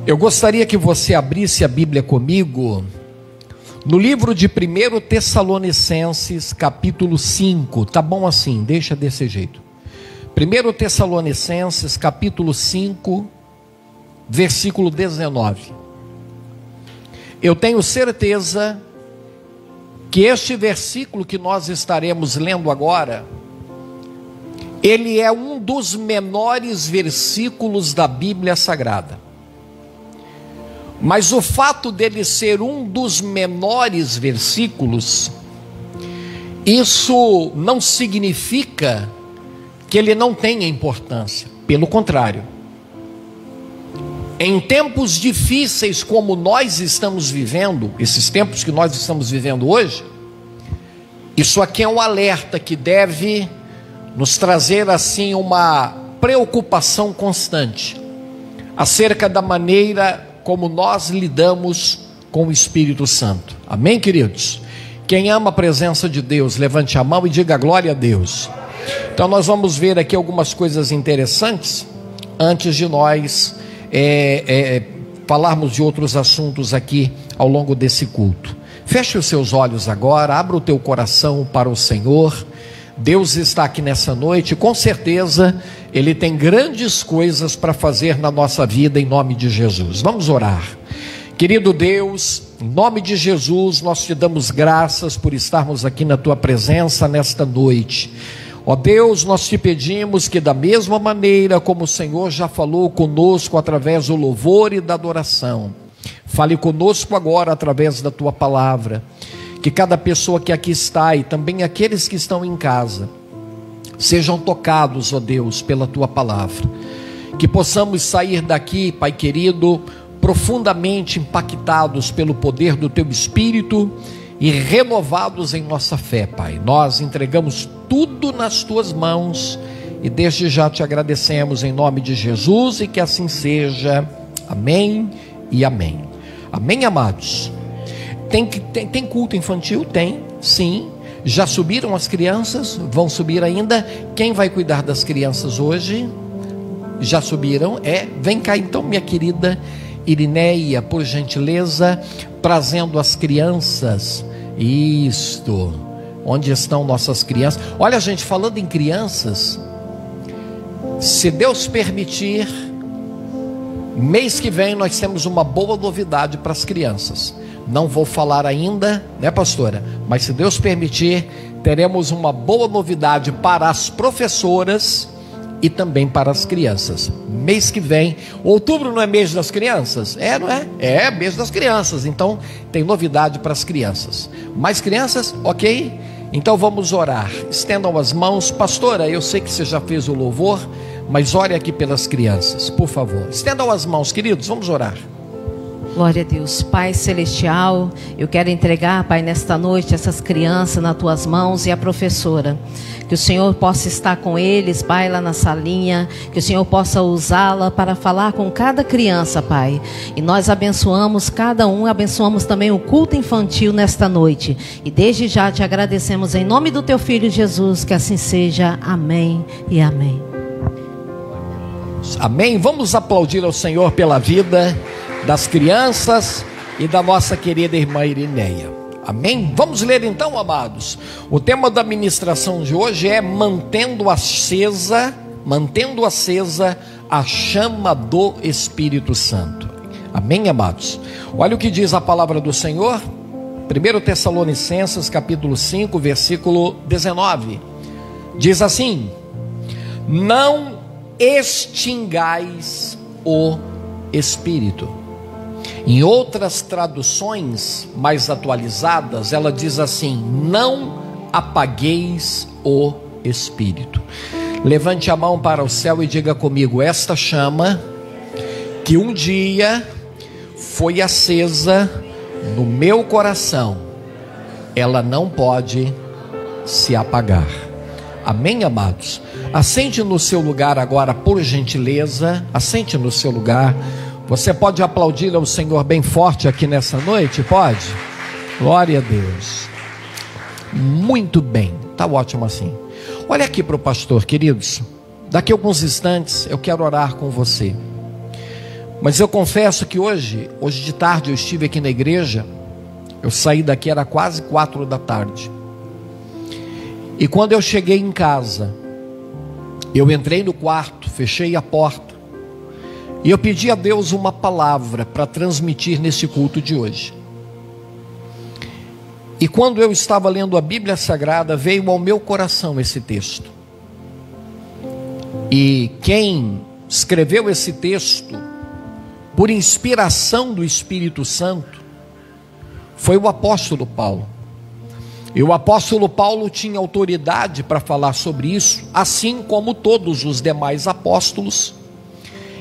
Eu gostaria que você abrisse a Bíblia comigo no livro de 1 Tessalonicenses, capítulo 5. Tá bom assim, deixa desse jeito. 1 Tessalonicenses, capítulo 5, versículo 19. Eu tenho certeza que este versículo que nós estaremos lendo agora, ele é um dos menores versículos da Bíblia Sagrada. Mas o fato dele ser um dos menores versículos, isso não significa que ele não tenha importância. Pelo contrário. Em tempos difíceis como nós estamos vivendo, esses tempos que nós estamos vivendo hoje, isso aqui é um alerta que deve nos trazer assim uma preocupação constante acerca da maneira como nós lidamos com o Espírito Santo. Amém, queridos? Quem ama a presença de Deus, levante a mão e diga glória a Deus. Então nós vamos ver aqui algumas coisas interessantes antes de nós falarmos de outros assuntos aqui ao longo desse culto. Feche os seus olhos agora, abra o teu coração para o Senhor. Deus está aqui nessa noite, com certeza Ele tem grandes coisas para fazer na nossa vida, em nome de Jesus. Vamos orar. Querido Deus, em nome de Jesus, nós te damos graças por estarmos aqui na tua presença nesta noite. Ó Deus, nós te pedimos que da mesma maneira como o Senhor já falou conosco através do louvor e da adoração, fale conosco agora através da tua palavra. Que cada pessoa que aqui está e também aqueles que estão em casa sejam tocados, ó Deus, pela tua palavra. Que possamos sair daqui, Pai querido, profundamente impactados pelo poder do teu Espírito e renovados em nossa fé, Pai. Nós entregamos tudo nas tuas mãos e desde já te agradecemos em nome de Jesus, e que assim seja. Amém e amém. Amém, amados. Tem culto infantil? Tem, sim. Já subiram as crianças? Vão subir ainda. Quem vai cuidar das crianças hoje? Já subiram? Vem cá então, minha querida Irineia, por gentileza, trazendo as crianças. Isto. Onde estão nossas crianças? Olha, gente, falando em crianças, se Deus permitir, mês que vem nós temos uma boa novidade para as crianças. Não vou falar ainda, né, pastora? Mas se Deus permitir, teremos uma boa novidade para as professoras e também para as crianças. Mês que vem, outubro não é mês das crianças? Não é? É mês das crianças, então tem novidade para as crianças. Mais crianças? Ok? Então vamos orar. Estendam as mãos. Pastora, eu sei que você já fez o louvor, mas ore aqui pelas crianças, por favor. Estendam as mãos, queridos, vamos orar. Glória a Deus. Pai celestial, eu quero entregar, Pai, nesta noite essas crianças nas tuas mãos e a professora. Que o Senhor possa estar com eles, Pai, lá na salinha. Que o Senhor possa usá-la para falar com cada criança, Pai. E nós abençoamos cada um, abençoamos também o culto infantil nesta noite. E desde já te agradecemos em nome do teu Filho Jesus, que assim seja. Amém e amém. Amém. Vamos aplaudir ao Senhor pela vida das crianças e da nossa querida irmã Irineia. Amém? Vamos ler então, amados. O tema da ministração de hoje é mantendo acesa a chama do Espírito Santo. Amém, amados? Olha o que diz a palavra do Senhor. 1 Tessalonicenses capítulo 5, versículo 19. Diz assim: não extingais o Espírito. Em outras traduções mais atualizadas, ela diz assim: não apagueis o Espírito. Levante a mão para o céu e diga comigo: esta chama que um dia foi acesa no meu coração, ela não pode se apagar. Amém, amados? Assente no seu lugar agora, por gentileza. Assente no seu lugar. Você pode aplaudir ao Senhor bem forte aqui nessa noite? Pode? Glória a Deus. Muito bem, está ótimo assim. Olha aqui para o pastor, queridos. Daqui a alguns instantes eu quero orar com você. Mas eu confesso que hoje de tarde eu estive aqui na igreja. Eu saí daqui, era quase 4 da tarde. E quando eu cheguei em casa, eu entrei no quarto, fechei a porta, e eu pedi a Deus uma palavra para transmitir nesse culto de hoje. E quando eu estava lendo a Bíblia Sagrada, veio ao meu coração esse texto. E quem escreveu esse texto, por inspiração do Espírito Santo, foi o apóstolo Paulo. E o apóstolo Paulo tinha autoridade para falar sobre isso, assim como todos os demais apóstolos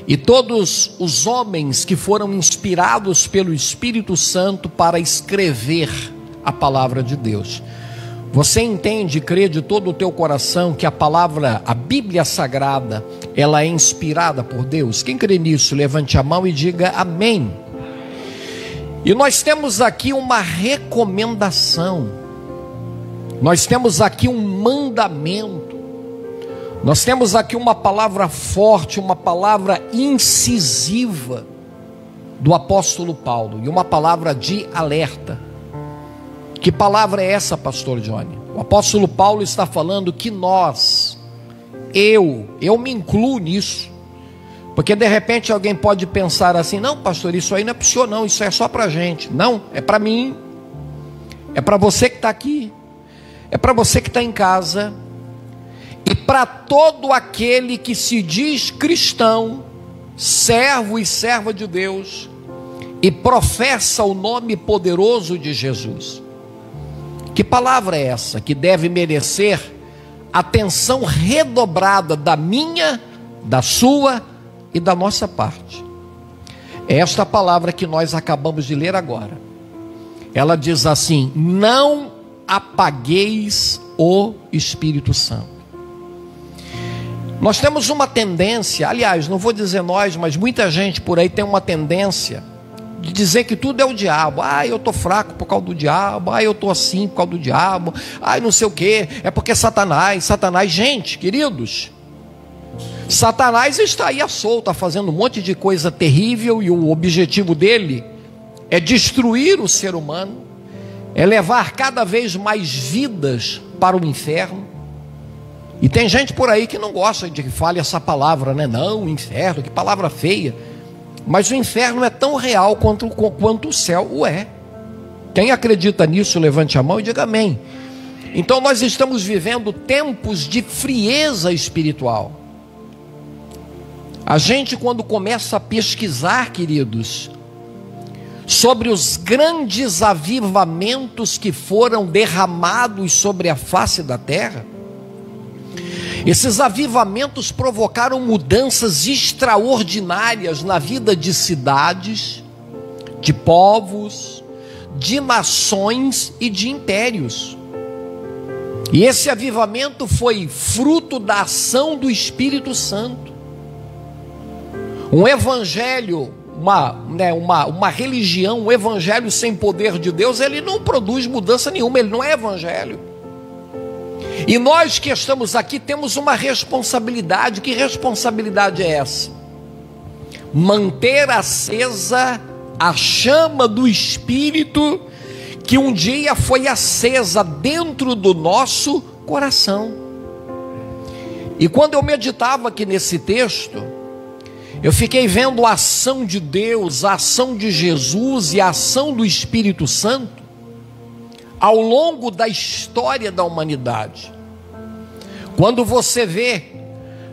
e todos os homens que foram inspirados pelo Espírito Santo para escrever a palavra de Deus. Você entende e crê de todo o teu coração que a palavra, a Bíblia Sagrada, ela é inspirada por Deus? Quem crê nisso, levante a mão e diga amém. E nós temos aqui uma recomendação, nós temos aqui um mandamento, nós temos aqui uma palavra forte, uma palavra incisiva do apóstolo Paulo, e uma palavra de alerta. Que palavra é essa, pastor Johnny? O apóstolo Paulo está falando que nós, eu me incluo nisso, porque de repente alguém pode pensar assim: não, pastor, isso aí não é para o senhor não, isso é só para a gente. Não, é para mim, é para você que está aqui, é para você que está em casa, e para todo aquele que se diz cristão, servo e serva de Deus, e professa o nome poderoso de Jesus. Que palavra é essa que deve merecer atenção redobrada da minha, da sua e da nossa parte? É esta palavra que nós acabamos de ler agora. Ela diz assim: não apagueis o Espírito Santo. Nós temos uma tendência, aliás, não vou dizer nós, mas muita gente por aí tem uma tendência de dizer que tudo é o diabo. Eu estou fraco por causa do diabo, eu estou assim por causa do diabo, não sei o que, é porque Satanás, gente, queridos, Satanás está aí à solta, fazendo um monte de coisa terrível, e o objetivo dele é destruir o ser humano, é levar cada vez mais vidas para o inferno. E tem gente por aí que não gosta de que fale essa palavra, né? Não, inferno, que palavra feia. Mas o inferno é tão real quanto o céu o é. Quem acredita nisso, levante a mão e diga amém. Então nós estamos vivendo tempos de frieza espiritual. A gente, quando começa a pesquisar, queridos, sobre os grandes avivamentos que foram derramados sobre a face da terra, esses avivamentos provocaram mudanças extraordinárias na vida de cidades, de povos, de nações e de impérios. E esse avivamento foi fruto da ação do Espírito Santo. Um evangelho, uma religião, um evangelho sem poder de Deus, ele não produz mudança nenhuma, ele não é evangelho. E nós que estamos aqui temos uma responsabilidade. Que responsabilidade é essa? Manter acesa a chama do Espírito que um dia foi acesa dentro do nosso coração. E quando eu meditava aqui nesse texto, eu fiquei vendo a ação de Deus, a ação de Jesus e a ação do Espírito Santo ao longo da história da humanidade. Quando você vê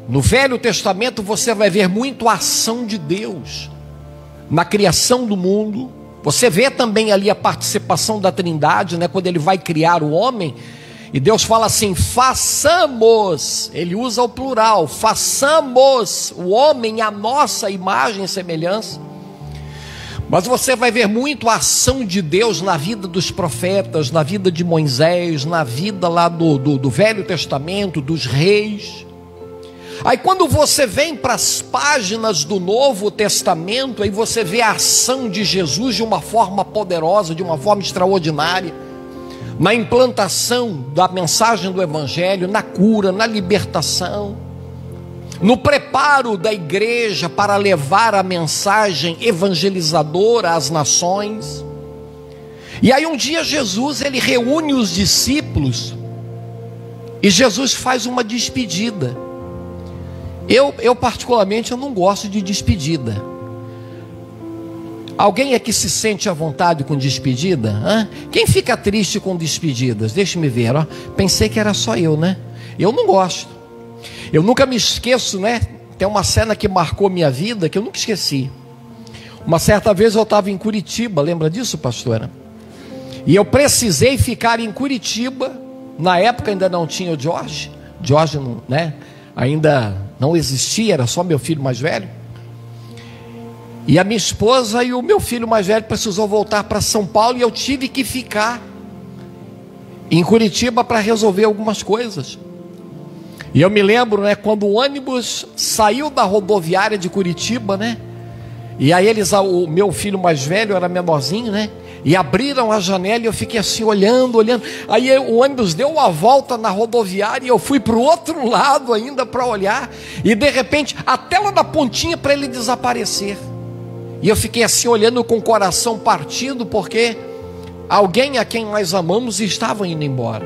no Velho Testamento, você vai ver muito a ação de Deus na criação do mundo. Você vê também ali a participação da Trindade, né? Quando ele vai criar o homem, e Deus fala assim: façamos, ele usa o plural, façamos o homem à nossa imagem e semelhança. Mas você vai ver muito a ação de Deus na vida dos profetas, na vida de Moisés, na vida lá do Velho Testamento, dos reis. Aí quando você vem para as páginas do Novo Testamento, aí você vê a ação de Jesus de uma forma poderosa, de uma forma extraordinária, na implantação da mensagem do Evangelho, na cura, na libertação. no preparo da igreja para levar a mensagem evangelizadora às nações. E aí um dia Jesus, ele reúne os discípulos e Jesus faz uma despedida. Eu particularmente, eu não gosto de despedida. Alguém aqui se sente à vontade com despedida? Hã? Quem fica triste com despedidas? Deixa-me ver, ó. Pensei que era só eu, né? Eu não gosto. Eu nunca me esqueço, né? Tem uma cena que marcou minha vida que eu nunca esqueci. Uma certa vez eu estava em Curitiba, lembra disso, pastora? E eu precisei ficar em Curitiba. Na época ainda não tinha o Jorge. Jorge, né? Ainda não existia, era só meu filho mais velho. E a minha esposa e o meu filho mais velho precisou voltar para São Paulo e eu tive que ficar em Curitiba para resolver algumas coisas. E eu me lembro, né, quando o ônibus saiu da rodoviária de Curitiba, né? E aí o meu filho mais velho era menorzinho, né? E abriram a janela e eu fiquei assim olhando. Aí o ônibus deu uma volta na rodoviária e eu fui para o outro lado ainda para olhar. E de repente a tela da pontinha para ele desaparecer. E eu fiquei assim olhando com o coração partido, porque alguém a quem nós amamos estava indo embora.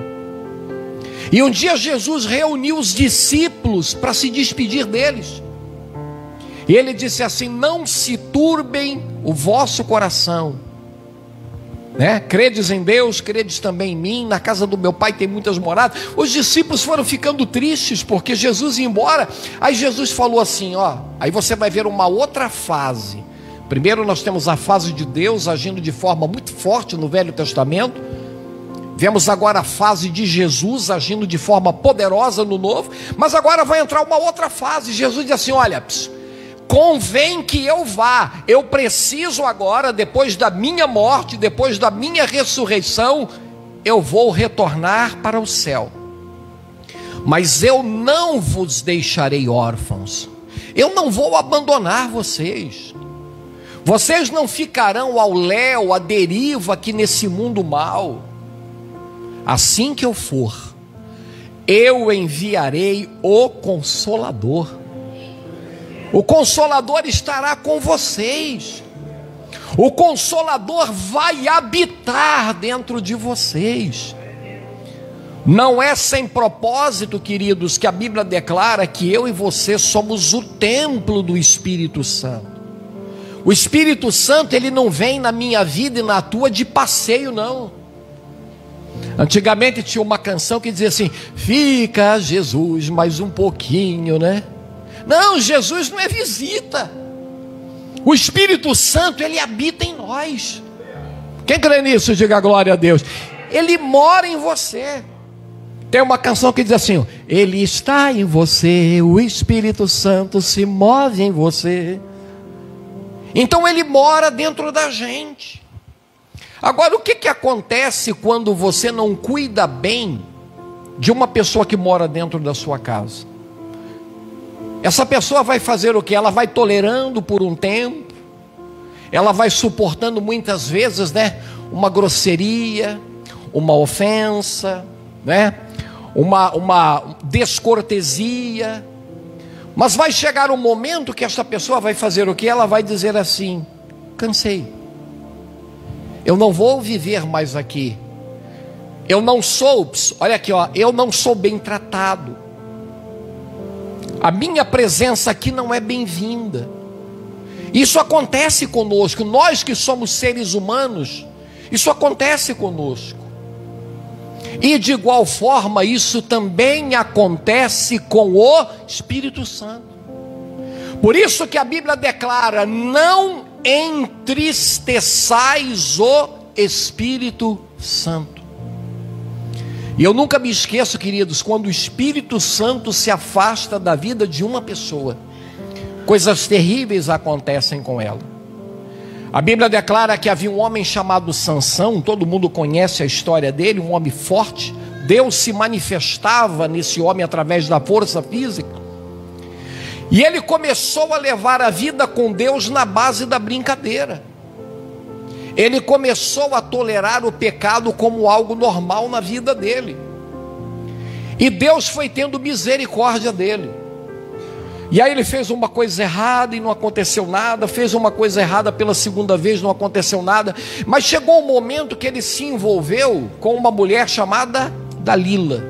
E um dia Jesus reuniu os discípulos para se despedir deles. E ele disse assim: não se turbem o vosso coração, né? Credes em Deus, credes também em mim. Na casa do meu pai tem muitas moradas. Os discípulos foram ficando tristes porque Jesus ia embora. Aí Jesus falou assim, ó, aí você vai ver uma outra fase. Primeiro nós temos a fase de Deus agindo de forma muito forte no Velho Testamento. Vemos agora a fase de Jesus agindo de forma poderosa no Novo. Mas agora vai entrar uma outra fase. Jesus diz assim, olha, convém que eu vá. Eu preciso agora, depois da minha morte, depois da minha ressurreição, eu vou retornar para o céu. Mas eu não vos deixarei órfãos. Eu não vou abandonar vocês. Vocês não ficarão ao léu, à deriva aqui nesse mundo mau. Assim que eu for, eu enviarei o Consolador. O Consolador estará com vocês. O Consolador vai habitar dentro de vocês. Não é sem propósito, queridos, que a Bíblia declara que eu e você somos o templo do Espírito Santo. O Espírito Santo, ele não vem na minha vida e na tua de passeio, não. Antigamente tinha uma canção que dizia assim: fica Jesus mais um pouquinho, né? Não, Jesus não é visita. O Espírito Santo, ele habita em nós. Quem crê nisso, diga glória a Deus. Ele mora em você. Tem uma canção que diz assim: ele está em você, o Espírito Santo se move em você. Então ele mora dentro da gente. Agora, o que acontece quando você não cuida bem de uma pessoa que mora dentro da sua casa? Essa pessoa vai fazer o que? Ela vai tolerando por um tempo, ela vai suportando muitas vezes, né, uma grosseria, uma ofensa, né, uma descortesia. Mas vai chegar um momento que essa pessoa vai fazer o que? Ela vai dizer assim: cansei, eu não vou viver mais aqui. Eu não sou, olha aqui, ó, eu não sou bem tratado. A minha presença aqui não é bem-vinda. Isso acontece conosco. Nós que somos seres humanos, isso acontece conosco. E de igual forma, isso também acontece com o Espírito Santo. Por isso que a Bíblia declara: não entristeçais o Espírito Santo. E eu nunca me esqueço, queridos, quando o Espírito Santo se afasta da vida de uma pessoa, coisas terríveis acontecem com ela. A Bíblia declara que havia um homem chamado Sansão, todo mundo conhece a história dele, um homem forte. Deus se manifestava nesse homem através da força física. E ele começou a levar a vida com Deus na base da brincadeira. Ele começou a tolerar o pecado como algo normal na vida dele. E Deus foi tendo misericórdia dele. E aí ele fez uma coisa errada e não aconteceu nada, fez uma coisa errada pela segunda vez, não aconteceu nada, mas chegou um momento que ele se envolveu com uma mulher chamada Dalila,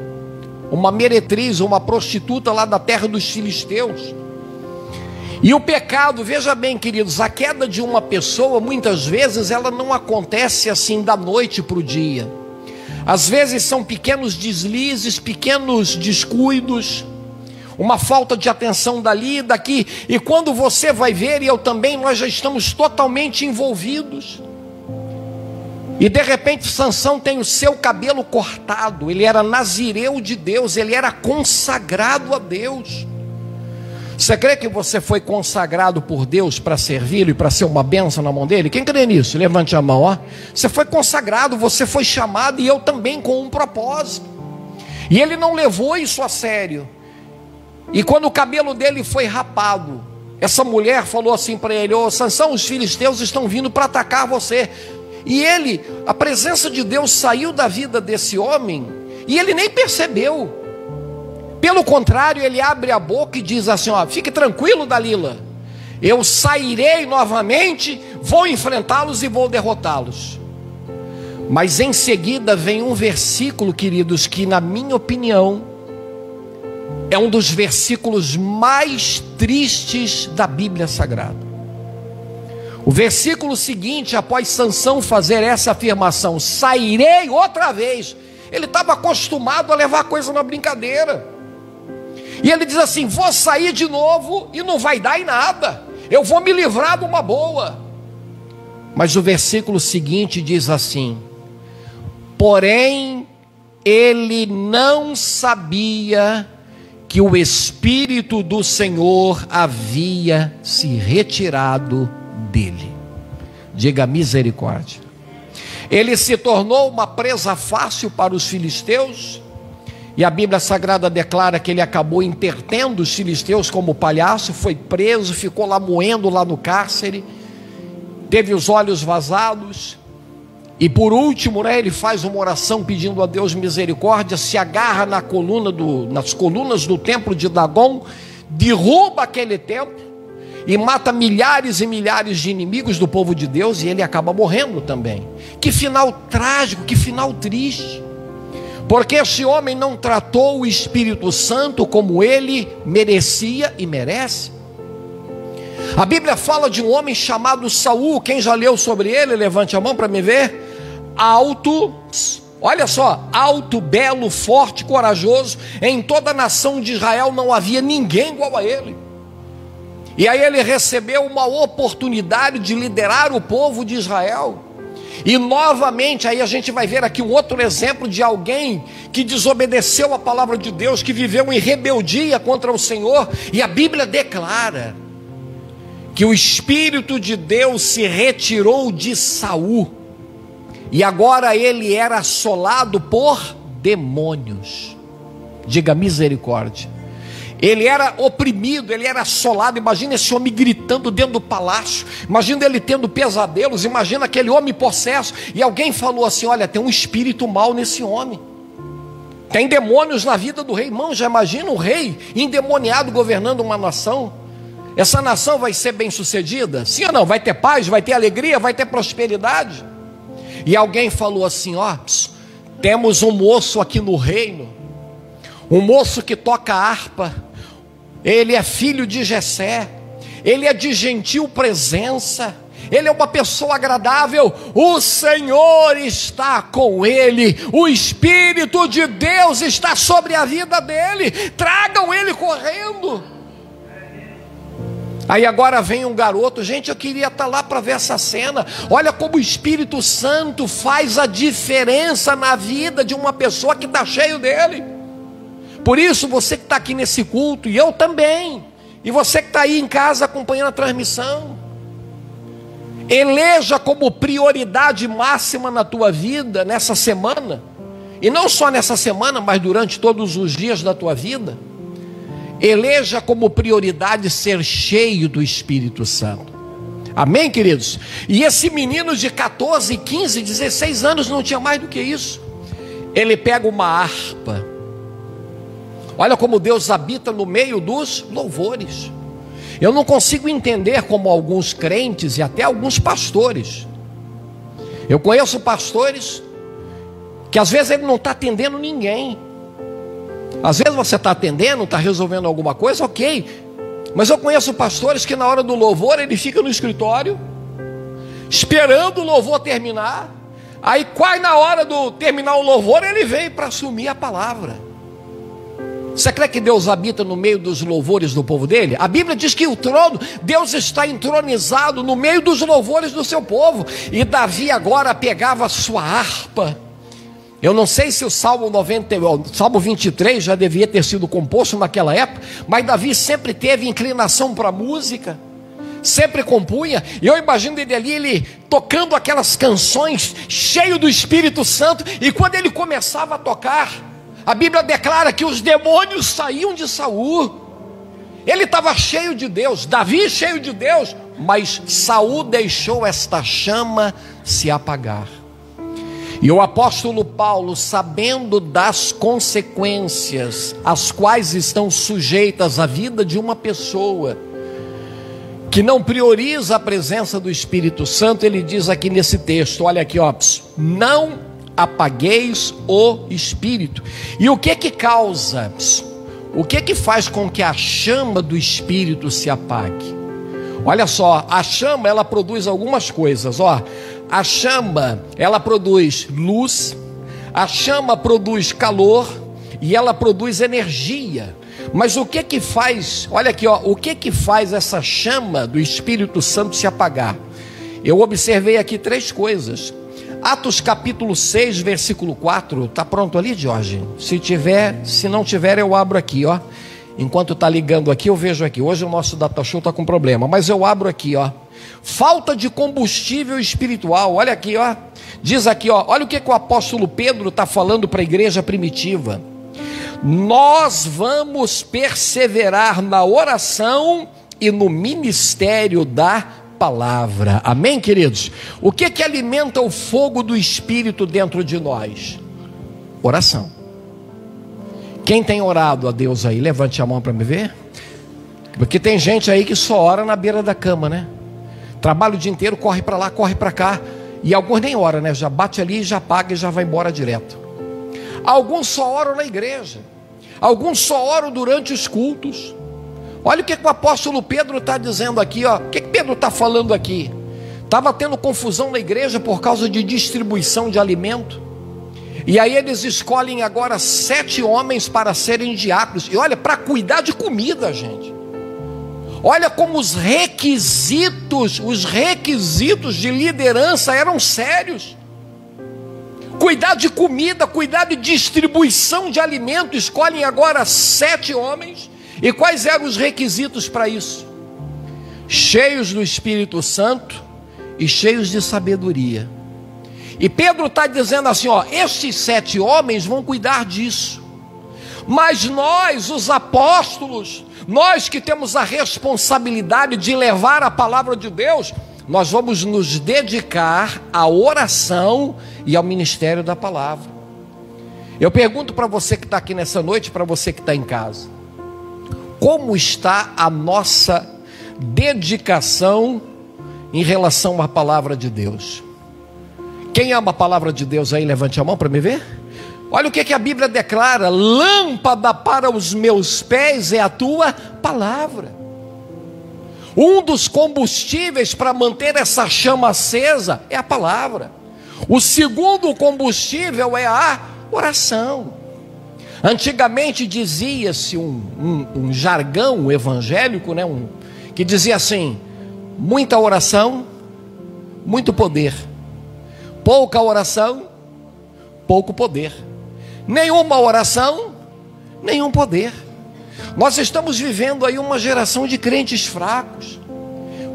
uma meretriz, uma prostituta lá da terra dos filisteus. E o pecado, veja bem, queridos, a queda de uma pessoa, muitas vezes ela não acontece assim da noite para o dia. Às vezes são pequenos deslizes, pequenos descuidos, uma falta de atenção dali, daqui, e quando você vai ver, e eu também, nós já estamos totalmente envolvidos. E de repente Sansão tem o seu cabelo cortado, ele era nazireu de Deus, ele era consagrado a Deus. Você crê que você foi consagrado por Deus para servi-lo e para ser uma bênção na mão dele? Quem crê nisso? Levante a mão, ó. Você foi consagrado, você foi chamado, e eu também, com um propósito. E ele não levou isso a sério. E quando o cabelo dele foi rapado, essa mulher falou assim para ele: ô Sansão, os filisteus estão vindo para atacar você. E ele, a presença de Deus saiu da vida desse homem, e ele nem percebeu. Pelo contrário, ele abre a boca e diz assim: ó, fique tranquilo, Dalila, eu sairei novamente, vou enfrentá-los e vou derrotá-los. Mas em seguida vem um versículo, queridos, que na minha opinião é um dos versículos mais tristes da Bíblia Sagrada. O versículo seguinte, após Sansão fazer essa afirmação: sairei outra vez. Ele estava acostumado a levar a coisa na brincadeira. E ele diz assim: vou sair de novo e não vai dar em nada, eu vou me livrar de uma boa. Mas o versículo seguinte diz assim: porém ele não sabia que o Espírito do Senhor havia se retirado dele. Diga misericórdia. Ele se tornou uma presa fácil para os filisteus, e a Bíblia Sagrada declara que ele acabou entretendo os filisteus como palhaço, foi preso, ficou lá moendo lá no cárcere, teve os olhos vazados, e por último, né, ele faz uma oração pedindo a Deus misericórdia, se agarra nas colunas do templo de Dagon, derruba aquele templo e mata milhares e milhares de inimigos do povo de Deus, e ele acaba morrendo também. Que final trágico, que final triste, porque esse homem não tratou o Espírito Santo como ele merecia e merece. A Bíblia fala de um homem chamado Saul. Quem já leu sobre ele, levante a mão para me ver. Alto, olha só, alto, belo, forte, corajoso. Em toda a nação de Israel não havia ninguém igual a ele. E aí ele recebeu uma oportunidade de liderar o povo de Israel. E novamente aí a gente vai ver aqui um outro exemplo de alguém que desobedeceu a palavra de Deus, que viveu em rebeldia contra o Senhor. E a Bíblia declara que o Espírito de Deus se retirou de Saul, e agora ele era assolado por demônios. Diga misericórdia. Ele era oprimido, ele era assolado. Imagina esse homem gritando dentro do palácio, imagina ele tendo pesadelos, imagina aquele homem possesso. E alguém falou assim: olha, tem um espírito mau nesse homem, tem demônios na vida do rei. Irmão, já imagina um rei endemoniado governando uma nação? Essa nação vai ser bem sucedida? Sim ou não? Vai ter paz, vai ter alegria, vai ter prosperidade? E alguém falou assim: ó, temos um moço aqui no reino, um moço que toca harpa, ele é filho de Jessé, ele é de gentil presença, ele é uma pessoa agradável, o Senhor está com ele, o Espírito de Deus está sobre a vida dele, tragam ele correndo. Aí agora vem um garoto, gente, eu queria estar lá para ver essa cena. Olha como o Espírito Santo faz a diferença na vida de uma pessoa que está cheio dele. Por isso, você que está aqui nesse culto, e eu também, e você que está aí em casa acompanhando a transmissão, eleja como prioridade máxima na tua vida, nessa semana, e não só nessa semana, mas durante todos os dias da tua vida, eleja como prioridade ser cheio do Espírito Santo. Amém, queridos? E esse menino de 14, 15, 16 anos, não tinha mais do que isso. Ele pega uma harpa. Olha como Deus habita no meio dos louvores. Eu não consigo entender como alguns crentes e até alguns pastores. Eu conheço pastores que às vezes ele não está atendendo ninguém. Às vezes você está atendendo, está resolvendo alguma coisa, ok. Mas eu conheço pastores que na hora do louvor ele fica no escritório, esperando o louvor terminar. Aí quase na hora do terminar o louvor ele vem para assumir a palavra. Você crê que Deus habita no meio dos louvores do povo dele? A Bíblia diz que o trono, Deus está entronizado no meio dos louvores do seu povo. E Davi agora pegava a sua harpa. Eu não sei se o Salmo 23 já devia ter sido composto naquela época, mas Davi sempre teve inclinação para a música, sempre compunha. E eu imagino ele ali, ele tocando aquelas canções, cheio do Espírito Santo. E quando ele começava a tocar, a Bíblia declara que os demônios saíam de Saul. Ele estava cheio de Deus, Davi cheio de Deus, mas Saul deixou esta chama se apagar. E o apóstolo Paulo, sabendo das consequências às quais estão sujeitas a vida de uma pessoa que não prioriza a presença do Espírito Santo, ele diz aqui nesse texto, olha aqui, ó, não apagueis o Espírito. E o que que causa? O que que faz com que a chama do Espírito se apague? Olha só, a chama ela produz algumas coisas, ó. A chama ela produz luz, a chama produz calor e ela produz energia. Mas o que que faz? Olha aqui, ó, o que que faz essa chama do Espírito Santo se apagar? Eu observei aqui 3 coisas. Atos capítulo 6, versículo 4, está pronto ali, Jorge? Se não tiver, eu abro aqui, ó. Enquanto está ligando aqui, eu vejo aqui. Hoje o nosso data show está com problema, mas eu abro aqui, ó. Falta de combustível espiritual, olha aqui, ó. Diz aqui, ó, olha o que o apóstolo Pedro está falando para a igreja primitiva. Nós vamos perseverar na oração e no ministério da palavra. Amém, queridos? O que que alimenta o fogo do Espírito dentro de nós? Oração. Quem tem orado a Deus aí, levante a mão para me ver. Porque tem gente aí que só ora na beira da cama, né? Trabalha o dia inteiro, corre para lá, corre para cá. E alguns nem oram, né? Já bate ali, já paga e já vai embora direto. Alguns só oram na igreja. Alguns só oram durante os cultos. Olha o que o apóstolo Pedro está dizendo aqui, ó. O que Pedro está falando aqui? Estava tendo confusão na igreja por causa de distribuição de alimento. E aí eles escolhem agora 7 homens para serem diáconos. E olha, para cuidar de comida, gente. Olha como os requisitos de liderança eram sérios. Cuidar de comida, cuidar de distribuição de alimento. Escolhem agora 7 homens. E quais eram os requisitos para isso? Cheios do Espírito Santo e cheios de sabedoria. E Pedro está dizendo assim, ó, estes 7 homens vão cuidar disso. Mas nós, os apóstolos, nós que temos a responsabilidade de levar a palavra de Deus, nós vamos nos dedicar à oração e ao ministério da palavra. Eu pergunto para você que está aqui nessa noite, para você que está em casa, como está a nossa dedicação em relação à palavra de Deus? Quem ama a palavra de Deus aí, levante a mão para me ver. Olha o que a Bíblia declara: lâmpada para os meus pés é a tua palavra. Um dos combustíveis para manter essa chama acesa é a palavra. O segundo combustível é a oração. Antigamente dizia-se um jargão evangélico, né, que dizia assim: muita oração, muito poder. Pouca oração, pouco poder. Nenhuma oração, nenhum poder. Nós estamos vivendo aí uma geração de crentes fracos.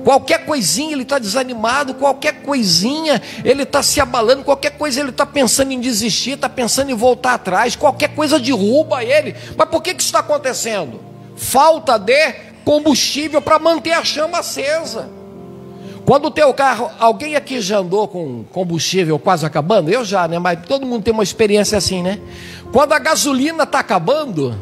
Qualquer coisinha ele está desanimado, qualquer coisinha ele está se abalando, qualquer coisa ele está pensando em desistir, está pensando em voltar atrás, qualquer coisa derruba ele. Mas por que isso está acontecendo? Falta de combustível para manter a chama acesa. Quando o teu carro, alguém aqui já andou com combustível quase acabando? Eu já, né? Mas todo mundo tem uma experiência assim, né? Quando a gasolina está acabando,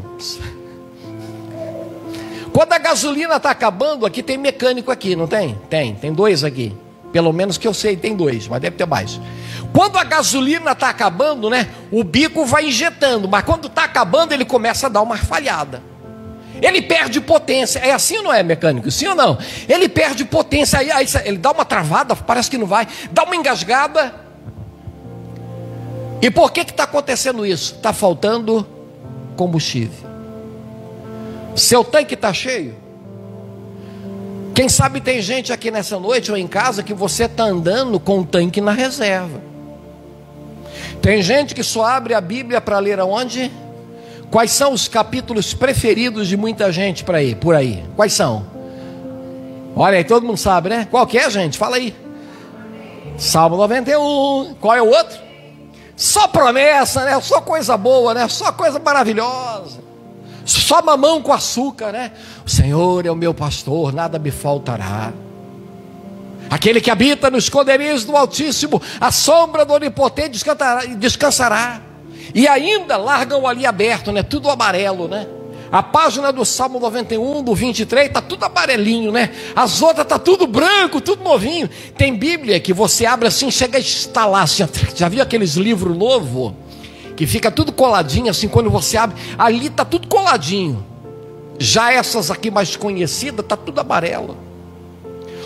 Quando a gasolina está acabando, aqui tem mecânico aqui, não tem? Tem dois aqui. Pelo menos que eu sei, tem dois, mas deve ter mais. Quando a gasolina está acabando, né? O bico vai injetando, mas quando está acabando, ele começa a dar uma falhada. Ele perde potência. É assim ou não é, mecânico? Sim ou não? Ele perde potência, aí ele dá uma travada, parece que não vai, dá uma engasgada. E por que está acontecendo isso? Está faltando combustível. Seu tanque está cheio? Quem sabe tem gente aqui nessa noite ou em casa que você está andando com um tanque na reserva. Tem gente que só abre a Bíblia para ler aonde? Quais são os capítulos preferidos de muita gente por aí? Quais são? Olha aí, todo mundo sabe, né? Qual que é, gente? Fala aí. Salmo 91. Qual é o outro? Só promessa, né? Só coisa boa, né? Só coisa maravilhosa. Só mamão com açúcar, né? O Senhor é o meu pastor, nada me faltará. Aquele que habita nos esconderijos do Altíssimo, a sombra do Onipotente descansará. E ainda largam ali aberto, né? Tudo amarelo, né? A página do Salmo 91, do 23, está tudo amarelinho, né? As outras está tudo branco, tudo novinho. Tem Bíblia que você abre assim, chega a estalar assim. Já viu aqueles livros novos? Que fica tudo coladinho assim, quando você abre, ali está tudo coladinho. Já essas aqui mais conhecidas, está tudo amarelo.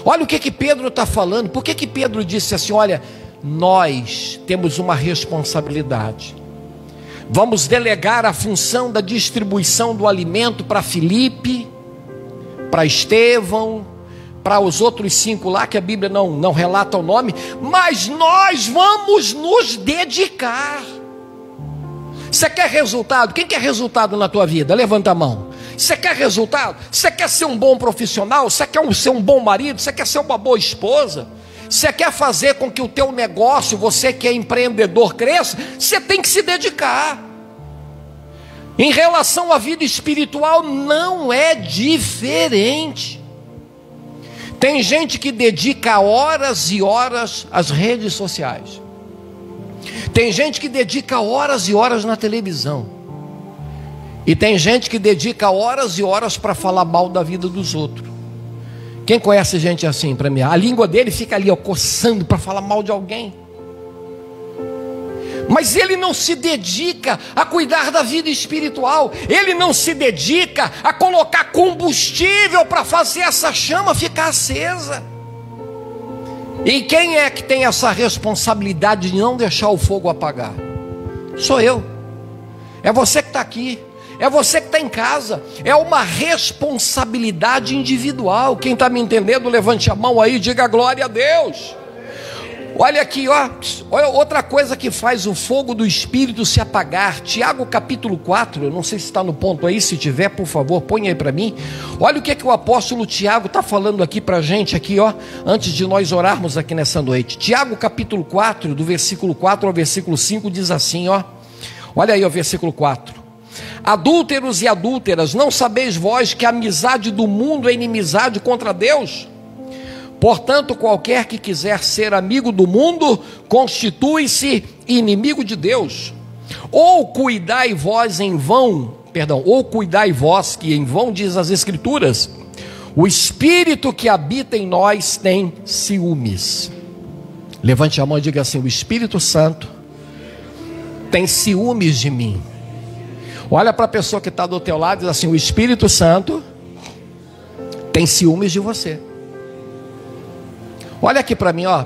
Olha o que Pedro está falando. Por que Pedro disse assim, olha, nós temos uma responsabilidade. Vamos delegar a função da distribuição do alimento para Filipe, para Estevão, para os outros 5 lá, que a Bíblia não relata o nome, mas nós vamos nos dedicar. Você quer resultado? Quem quer resultado na tua vida? Levanta a mão. Você quer resultado? Você quer ser um bom profissional? Você quer ser um bom marido? Você quer ser uma boa esposa? Você quer fazer com que o teu negócio, você que é empreendedor, cresça? Você tem que se dedicar. Em relação à vida espiritual, não é diferente. Tem gente que dedica horas e horas às redes sociais. Tem gente que dedica horas e horas na televisão. E tem gente que dedica horas e horas para falar mal da vida dos outros. Quem conhece gente assim para mim? A língua dele fica ali, ó, coçando para falar mal de alguém. Mas ele não se dedica a cuidar da vida espiritual. Ele não se dedica a colocar combustível para fazer essa chama ficar acesa. E quem é que tem essa responsabilidade de não deixar o fogo apagar? Sou eu. É você que está aqui. É você que está em casa. É uma responsabilidade individual. Quem está me entendendo, levante a mão aí e diga glória a Deus. Olha aqui, ó. Olha outra coisa que faz o fogo do Espírito se apagar. Tiago capítulo 4. Eu não sei se está no ponto aí. Se tiver, por favor, põe aí para mim. Olha o que o apóstolo Tiago está falando aqui para a gente aqui, ó, antes de nós orarmos aqui nessa noite. Tiago capítulo 4, do versículo 4 ao versículo 5, diz assim, ó. Olha aí o versículo 4. Adúlteros e adúlteras, não sabeis vós que a amizade do mundo é inimizade contra Deus? Portanto, qualquer que quiser ser amigo do mundo, constitui-se inimigo de Deus. Ou cuidai vós que em vão, diz as Escrituras, o Espírito que habita em nós tem ciúmes. Levante a mão e diga assim, o Espírito Santo tem ciúmes de mim. Olha para a pessoa que está do teu lado e diz assim, o Espírito Santo tem ciúmes de você. Olha aqui para mim, ó.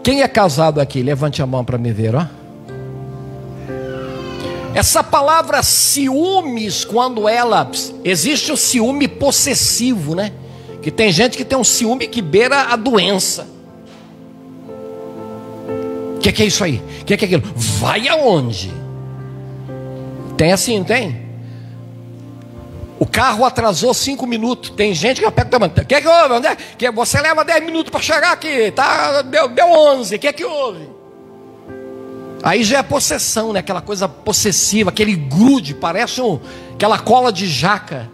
Quem é casado aqui? Levante a mão para me ver, ó. Essa palavra ciúmes, quando ela... Existe o ciúme possessivo, né? Que tem gente que tem um ciúme que beira a doença. O que é isso aí? O que é aquilo? Vai aonde? Tem assim, não tem? O carro atrasou 5 minutos. Tem gente que aperta a mão. O que é que houve? Onde é? Que você leva 10 minutos para chegar aqui. Tá, deu 11. O que é que houve? Aí já é possessão, né? Aquela coisa possessiva, aquele grude, parece aquela cola de jaca.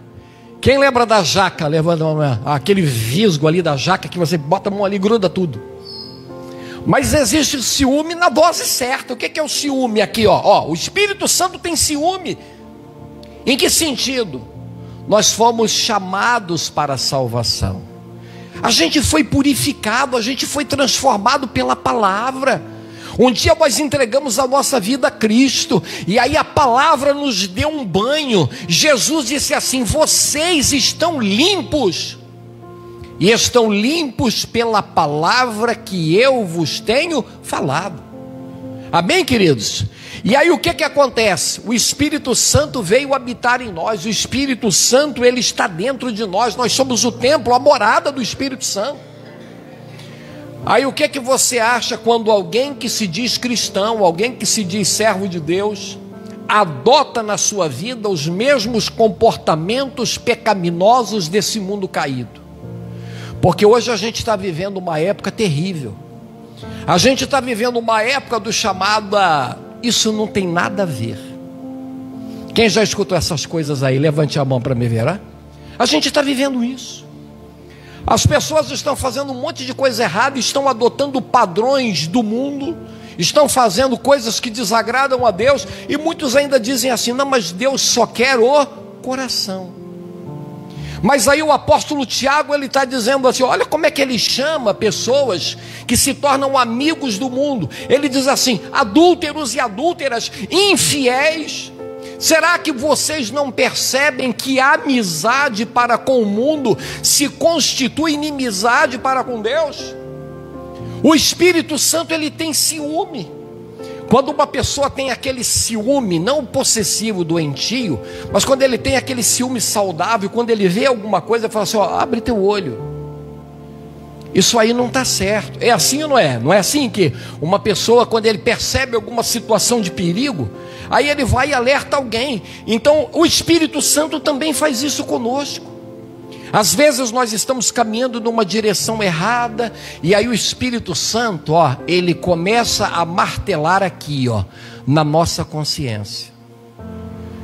Quem lembra da jaca? Levanta a mão. Aquele visgo ali da jaca que você bota a mão ali e gruda tudo. Mas existe o ciúme na dose certa. O que é o ciúme aqui? Ó, o Espírito Santo tem ciúme. Em que sentido? nós fomos chamados para a salvação. A gente foi purificado, a gente foi transformado pela palavra. Um dia nós entregamos a nossa vida a Cristo, e aí a palavra nos deu um banho. Jesus disse assim: vocês estão limpos, e estão limpos pela palavra que eu vos tenho falado. Amém, queridos? E aí o que acontece? O Espírito Santo veio habitar em nós. O Espírito Santo, ele está dentro de nós. Nós somos o templo, a morada do Espírito Santo. Aí o que você acha quando alguém que se diz cristão, alguém que se diz servo de Deus, adota na sua vida os mesmos comportamentos pecaminosos desse mundo caído? Porque hoje a gente está vivendo uma época terrível. A gente está vivendo uma época do chamado a isso não tem nada a ver. Quem já escutou essas coisas aí, levante a mão para me ver. A gente está vivendo isso. As pessoas estão fazendo um monte de coisa errada, estão adotando padrões do mundo, estão fazendo coisas que desagradam a Deus, e muitos ainda dizem assim: não, mas Deus só quer o coração. Mas aí o apóstolo Tiago, ele está dizendo assim, olha como é que ele chama pessoas que se tornam amigos do mundo. Ele diz assim: adúlteros e adúlteras, infiéis. Será que vocês não percebem que a amizade para com o mundo se constitui inimizade para com Deus? O Espírito Santo, ele tem ciúme. Quando uma pessoa tem aquele ciúme, não possessivo, doentio, mas quando ele tem aquele ciúme saudável, quando ele vê alguma coisa, ele fala assim: ó, abre teu olho, isso aí não está certo. É assim ou não é? Não é assim que uma pessoa, quando ele percebe alguma situação de perigo, aí ele vai e alerta alguém. Então o Espírito Santo também faz isso conosco. Às vezes nós estamos caminhando numa direção errada, e aí o Espírito Santo, ó, ele começa a martelar aqui, ó, na nossa consciência.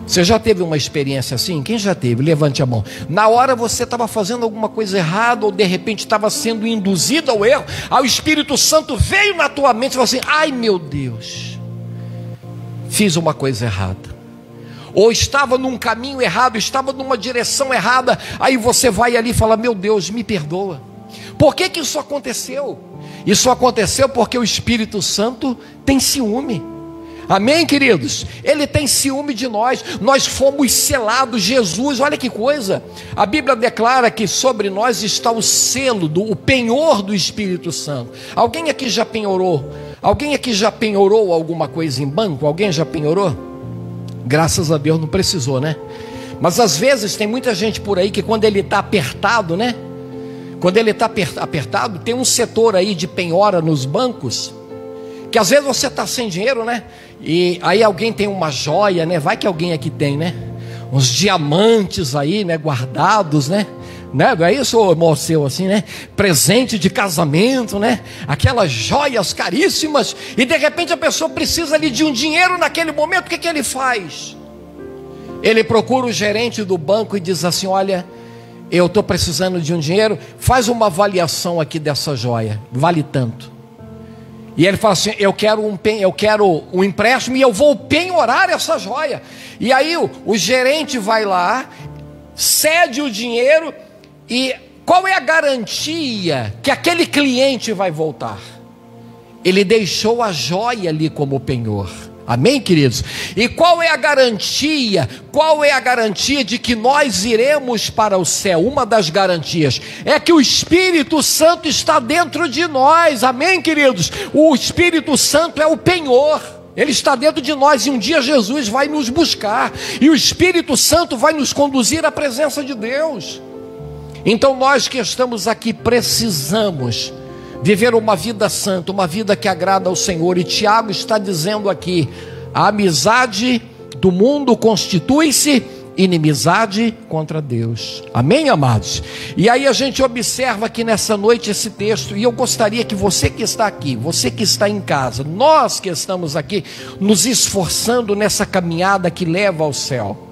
Você já teve uma experiência assim? Quem já teve? Levante a mão. Na hora você estava fazendo alguma coisa errada, ou de repente estava sendo induzido ao erro, aí o Espírito Santo veio na tua mente e falou assim: ai meu Deus, fiz uma coisa errada. Ou estava num caminho errado, estava numa direção errada, aí você vai ali e fala: meu Deus, me perdoa. Por que isso aconteceu? Isso aconteceu porque o Espírito Santo tem ciúme. Amém, queridos? Ele tem ciúme de nós. Nós fomos selados. Jesus, olha que coisa, a Bíblia declara que sobre nós está o selo, o penhor do Espírito Santo. Alguém aqui já penhorou? Alguém aqui já penhorou alguma coisa em banco? Alguém já penhorou? Graças a Deus não precisou, né? Mas às vezes tem muita gente por aí que quando ele está apertado, né? Quando ele está apertado, tem um setor aí de penhora nos bancos, que às vezes você está sem dinheiro, né? E aí alguém tem uma joia, né? Vai que alguém aqui tem, né? Uns diamantes aí, né? Guardados, né? Não é isso, irmão seu, assim, né? Presente de casamento, né? Aquelas joias caríssimas, e de repente a pessoa precisa ali de um dinheiro naquele momento. O que ele faz? Ele procura o gerente do banco e diz assim: olha, eu estou precisando de um dinheiro, faz uma avaliação aqui dessa joia, vale tanto. E ele fala assim: eu quero um empréstimo e eu vou penhorar essa joia. E aí o gerente vai lá, cede o dinheiro. E qual é a garantia que aquele cliente vai voltar? Ele deixou a joia ali como penhor. Amém, queridos? E qual é a garantia? Qual é a garantia de que nós iremos para o céu? Uma das garantias é que o Espírito Santo está dentro de nós. Amém, queridos? O Espírito Santo é o penhor. Ele está dentro de nós, e um dia Jesus vai nos buscar, e o Espírito Santo vai nos conduzir à presença de Deus. Então nós que estamos aqui precisamos viver uma vida santa, uma vida que agrada ao Senhor. E Tiago está dizendo aqui: a amizade do mundo constitui-se inimizade contra Deus. Amém, amados? E aí a gente observa aqui nessa noite esse texto, e eu gostaria que você que está aqui, você que está em casa, nós que estamos aqui nos esforçando nessa caminhada que leva ao céu,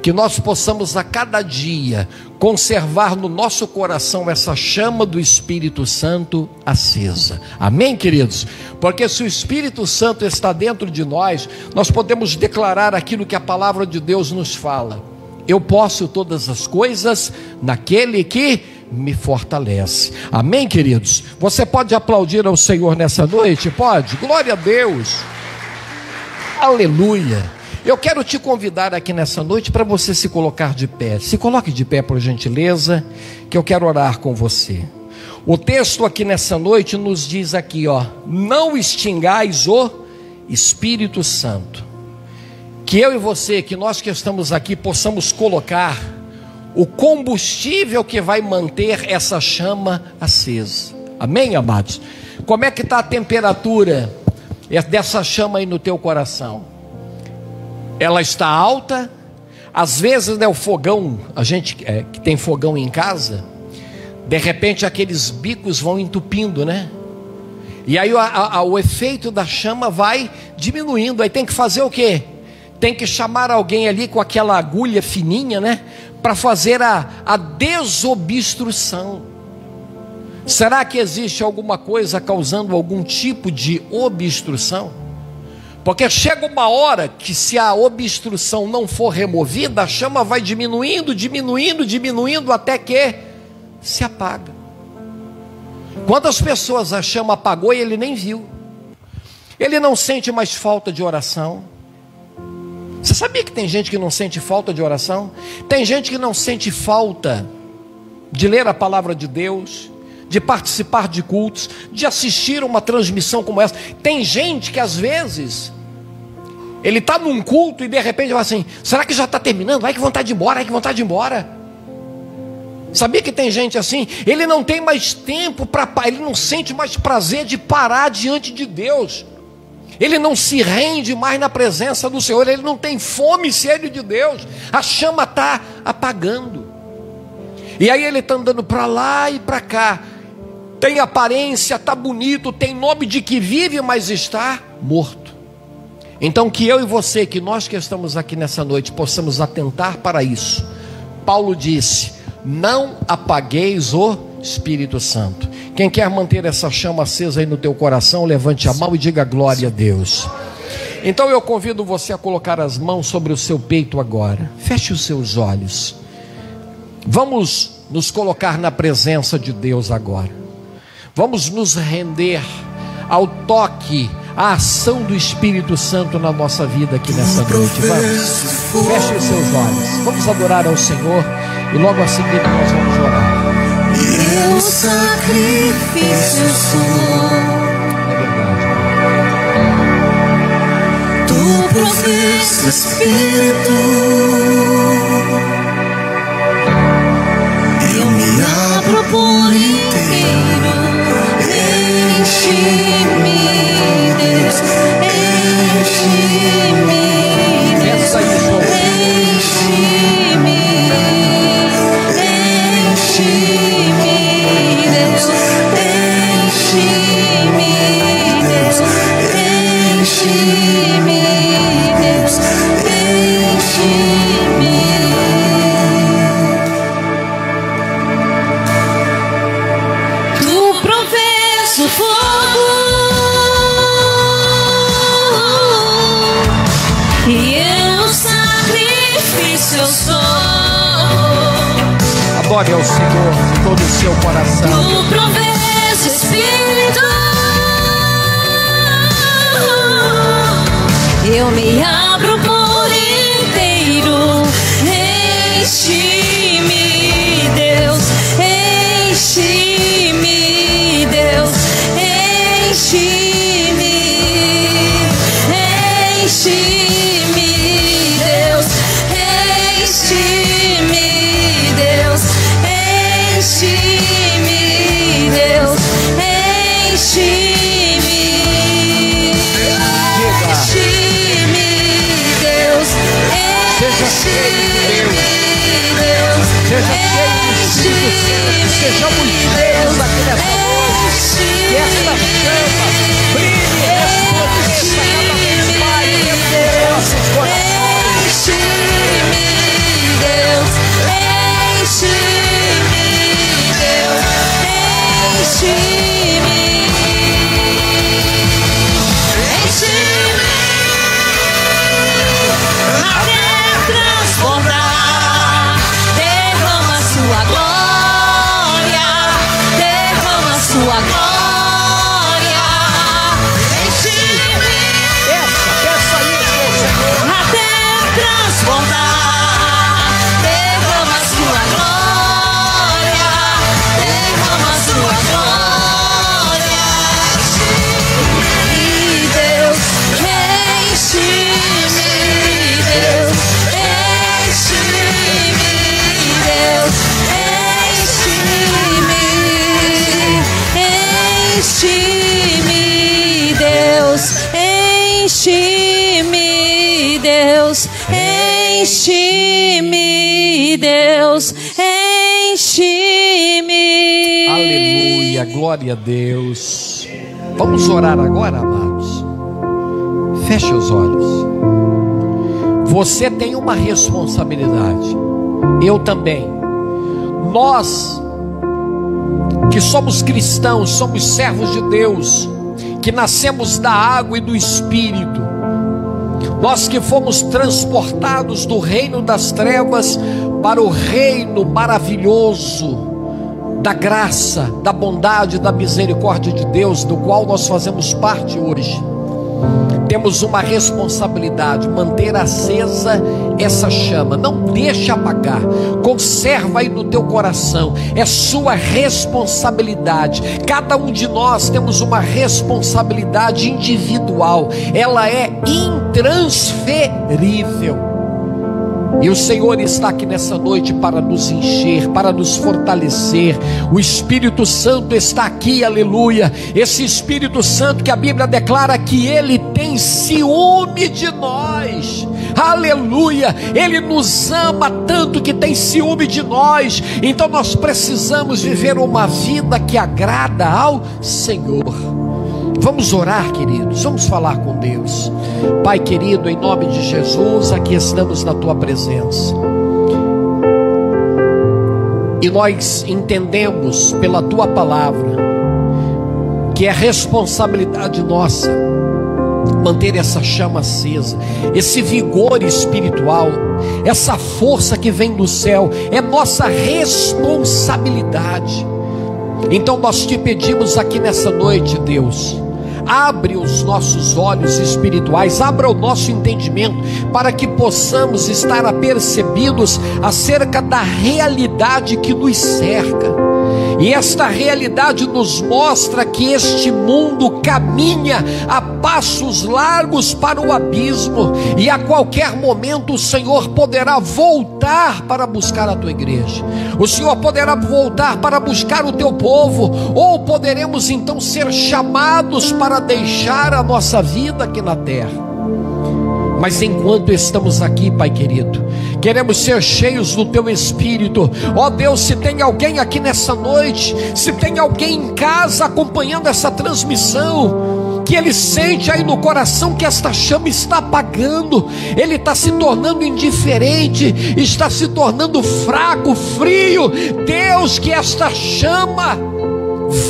que nós possamos a cada dia conservar no nosso coração essa chama do Espírito Santo acesa. Amém, queridos? Porque se o Espírito Santo está dentro de nós, nós podemos declarar aquilo que a palavra de Deus nos fala. eu posso todas as coisas naquele que me fortalece. Amém, queridos? Você pode aplaudir ao Senhor nessa noite? Pode? Glória a Deus. Aleluia. Eu quero te convidar aqui nessa noite para você se colocar de pé. Se coloque de pé, por gentileza, que eu quero orar com você. O texto aqui nessa noite nos diz aqui, ó: não extingais o Espírito Santo. Que eu e você, que nós que estamos aqui, possamos colocar o combustível que vai manter essa chama acesa. Amém, amados? Como é que está a temperatura dessa chama aí no teu coração? Ela está alta? Às vezes, né, o fogão, a gente que tem fogão em casa, de repente aqueles bicos vão entupindo, né? E aí o efeito da chama vai diminuindo. Aí tem que fazer o quê? Tem que chamar alguém ali com aquela agulha fininha, né? Para fazer a desobstrução. Será que existe alguma coisa causando algum tipo de obstrução? Porque chega uma hora que, se a obstrução não for removida, a chama vai diminuindo, diminuindo, diminuindo, até que se apaga. Quantas pessoas a chama apagou e ele nem viu? Ele não sente mais falta de oração. Você sabia que tem gente que não sente falta de oração? Tem gente que não sente falta de ler a palavra de Deus, de participar de cultos, de assistir uma transmissão como essa. Tem gente que às vezes ele está num culto e de repente vai assim: será que já está terminando? Ai, que vontade de ir embora, ai, que vontade de ir embora. Sabia que tem gente assim? Ele não tem mais tempo ele não sente mais prazer de parar diante de Deus. Ele não se rende mais na presença do Senhor. Ele não tem fome e sede de Deus. A chama está apagando. E aí ele está andando para lá e para cá. Tem aparência, está bonito, tem nome de que vive, mas está morto. Então que eu e você, que nós que estamos aqui nessa noite, possamos atentar para isso. Paulo disse: não apagueis o Espírito Santo. Quem quer manter essa chama acesa aí no teu coração, levante a mão e diga glória a Deus. Então eu convido você a colocar as mãos sobre o seu peito agora. Feche os seus olhos. Vamos nos colocar na presença de Deus agora. Vamos nos render ao toque, à ação do Espírito Santo na nossa vida aqui nessa noite. Vamos, feche os seus olhos. Vamos adorar ao Senhor e logo a seguir nós vamos orar. Eu sacrifício sou. É verdade. Tu professa Espírito. Eu me abro por inteiro. Enche-me, Deus. Enche-me. Pensa isso. Enche-me. Enche-me, Deus. Enche-me, Deus. Enche-me, Deus. Enche-me. Tu provês o fogo e eu sacrifício eu sou. Adore ao Senhor de todo o seu coração. Tu provês Espírito. Eu me abro por inteiro. Enche-me, Deus. Enche-me, Deus. Enche-me. Enche-me, Deus. Enche-me, Deus. Enche-me, Deus. Enche-me. Enche-me, Deus. Seja cheio de Deus. Deus. Seja cheio do Espírito Santo. Sejamos cheios aqui nessa noite. Que esta chama brilhe, resplandeça cada vez mais dentro dos nossos corações. Enche-me, Deus. Enche-me, Deus. Enche-me. Enche-me. Até transbordar. enche-me, Deus, enche-me, Deus, enche-me, Deus, enche-me. Aleluia, glória a Deus. Vamos orar agora, amados. Feche os olhos. Você tem uma responsabilidade, eu também. Nós que somos cristãos, somos servos de Deus, que nascemos da água e do Espírito, nós que fomos transportados do reino das trevas para o reino maravilhoso da graça, da bondade, da misericórdia de Deus, do qual nós fazemos parte hoje. Temos uma responsabilidade: manter acesa essa chama, não deixa apagar, conserva aí no teu coração, é sua responsabilidade. Cada um de nós temos uma responsabilidade individual, ela é intransferível. E o Senhor está aqui nessa noite para nos encher, para nos fortalecer. O Espírito Santo está aqui, aleluia. Esse Espírito Santo que a Bíblia declara que Ele tem ciúme de nós, aleluia. Ele nos ama tanto que tem ciúme de nós. Então nós precisamos viver uma vida que agrada ao Senhor. Vamos orar, queridos, vamos falar com Deus. Pai querido, em nome de Jesus, aqui estamos na Tua presença. E nós entendemos pela Tua palavra que é responsabilidade nossa manter essa chama acesa, esse vigor espiritual, essa força que vem do céu, é nossa responsabilidade. Então nós te pedimos aqui nessa noite, Deus, abre os nossos olhos espirituais, abra o nosso entendimento, para que possamos estar apercebidos acerca da realidade que nos cerca. E esta realidade nos mostra que este mundo caminha a passos largos para o abismo, e a qualquer momento o Senhor poderá voltar para buscar a tua igreja, o Senhor poderá voltar para buscar o teu povo, ou poderemos então ser chamados para deixar a nossa vida aqui na terra. Mas enquanto estamos aqui, Pai querido, queremos ser cheios do Teu Espírito. Ó Deus, se tem alguém aqui nessa noite, se tem alguém em casa acompanhando essa transmissão, que ele sente aí no coração que esta chama está apagando, ele está se tornando indiferente, está se tornando fraco, frio, Deus, que esta chama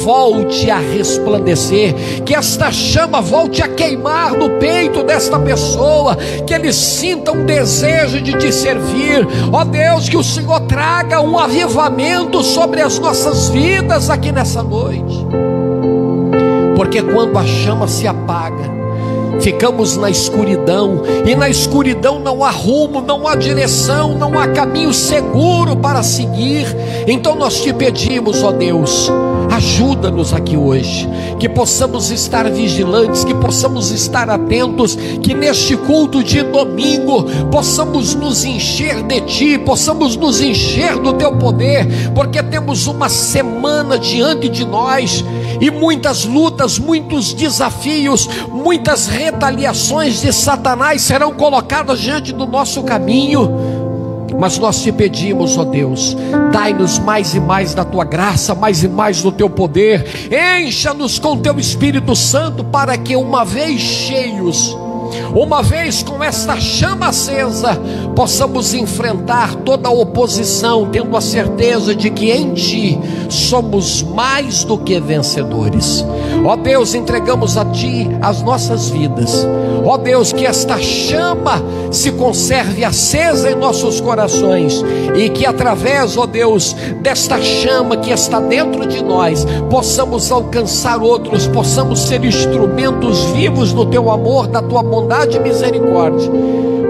volte a resplandecer, que esta chama volte a queimar no peito desta pessoa, que ele sinta um desejo de te servir. Ó Deus, que o Senhor traga um avivamento sobre as nossas vidas aqui nessa noite, porque quando a chama se apaga, ficamos na escuridão, e na escuridão não há rumo, não há direção, não há caminho seguro para seguir. Então nós te pedimos, ó Deus, ajuda-nos aqui hoje, que possamos estar vigilantes, que possamos estar atentos, que neste culto de domingo possamos nos encher de Ti, possamos nos encher do Teu poder, porque temos uma semana diante de nós, e muitas lutas, muitos desafios, muitas retaliações de Satanás serão colocadas diante do nosso caminho. Mas nós te pedimos, ó Deus, dai-nos mais e mais da Tua graça, mais e mais do Teu poder, encha-nos com Teu Espírito Santo, para que uma vez cheios, uma vez com esta chama acesa, possamos enfrentar toda a oposição, tendo a certeza de que em Ti somos mais do que vencedores. Ó Deus, entregamos a Ti as nossas vidas. Ó Deus, que esta chama se conserve acesa em nossos corações, e que através, ó Deus, desta chama que está dentro de nós, possamos alcançar outros, possamos ser instrumentos vivos do Teu amor, da Tua bondade e misericórdia,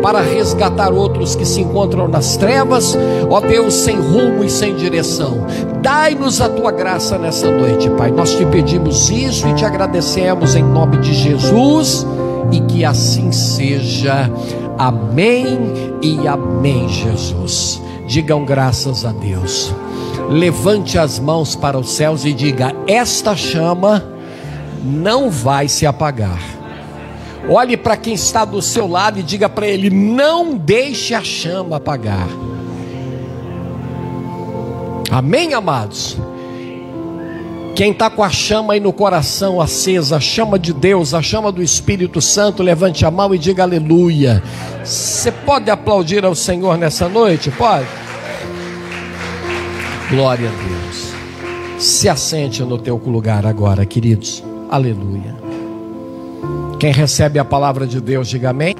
para resgatar outros que se encontram nas trevas, ó Deus, sem rumo e sem direção. Dai-nos a Tua graça nessa noite, Pai. Nós te pedimos isso e te agradecemos em nome de Jesus, e que assim seja. Amém e amém, Jesus. Digam graças a Deus. Levante as mãos para os céus e diga: esta chama não vai se apagar. Olhe para quem está do seu lado e diga para ele: não deixe a chama apagar. Amém, amados? Quem está com a chama aí no coração acesa, a chama de Deus, a chama do Espírito Santo, levante a mão e diga aleluia. Você pode aplaudir ao Senhor nessa noite? Pode? Glória a Deus. Se assente no teu lugar agora, queridos. Aleluia. Quem recebe a palavra de Deus, diga amém.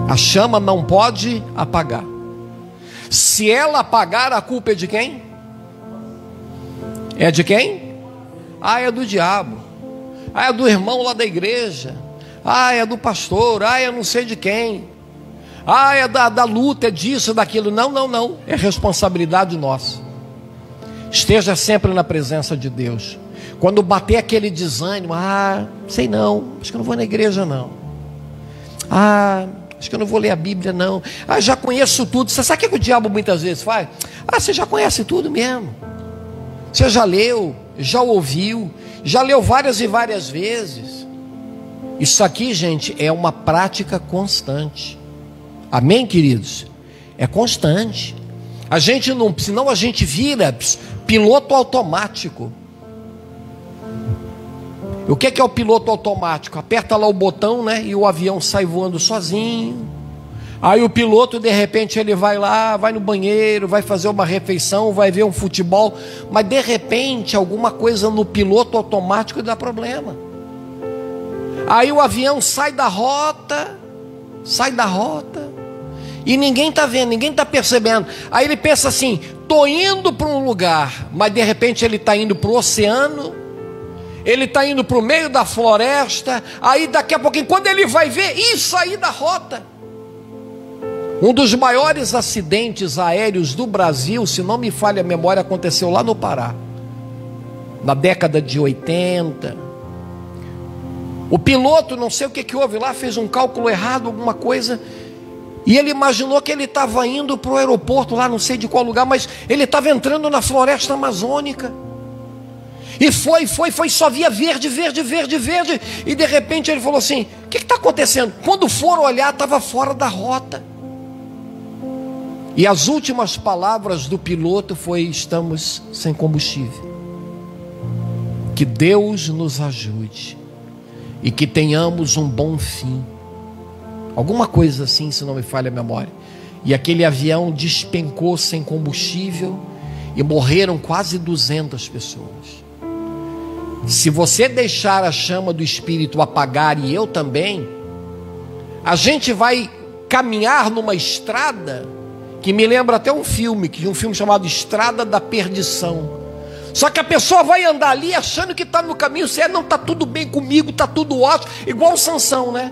A chama não pode apagar. Se ela apagar, a culpa é de quem? É de quem? É do diabo. É do irmão lá da igreja. É do pastor. Eu não sei de quem. É da luta, é disso, daquilo. Não. É responsabilidade nossa. Esteja sempre na presença de Deus. Quando bater aquele desânimo, sei não, acho que eu não vou na igreja não. Acho que eu não vou ler a Bíblia não. Já conheço tudo. Você sabe o que o diabo muitas vezes faz? Você já conhece tudo mesmo. Você já leu, já ouviu, já leu várias e várias vezes. Isso aqui, gente, é uma prática constante. Amém, queridos? É constante. A gente não, senão a gente vira piloto automático. O que é o piloto automático? Aperta lá o botão, né? E o avião sai voando sozinho. Aí o piloto, de repente, ele vai lá, vai no banheiro, vai fazer uma refeição, vai ver um futebol. Mas de repente, alguma coisa no piloto automático dá problema. Aí o avião sai da rota. E ninguém está vendo, ninguém está percebendo. Aí ele pensa assim: estou indo para um lugar. Mas de repente ele está indo para o oceano. Ele está indo para o meio da floresta. Aí daqui a pouquinho, quando ele vai ver, sair da rota. Um dos maiores acidentes aéreos do Brasil, se não me falha a memória, aconteceu lá no Pará, na década de 80. O piloto, não sei o que houve lá, fez um cálculo errado, alguma coisa, e ele imaginou que ele estava indo para o aeroporto lá, não sei de qual lugar, mas ele estava entrando na floresta amazônica. E foi, só via verde, e de repente ele falou assim: o que está acontecendo? Quando foram olhar, estava fora da rota. E as últimas palavras do piloto foi: estamos sem combustível. Que Deus nos ajude e que tenhamos um bom fim. Alguma coisa assim, se não me falha a memória. E aquele avião despencou sem combustível e morreram quase 200 pessoas. Se você deixar a chama do Espírito apagar, e eu também, a gente vai caminhar numa estrada que me lembra até um filme chamado Estrada da Perdição. Só que a pessoa vai andar ali achando que está no caminho certo. Não, está tudo bem comigo, está tudo ótimo. Igual Sansão, né?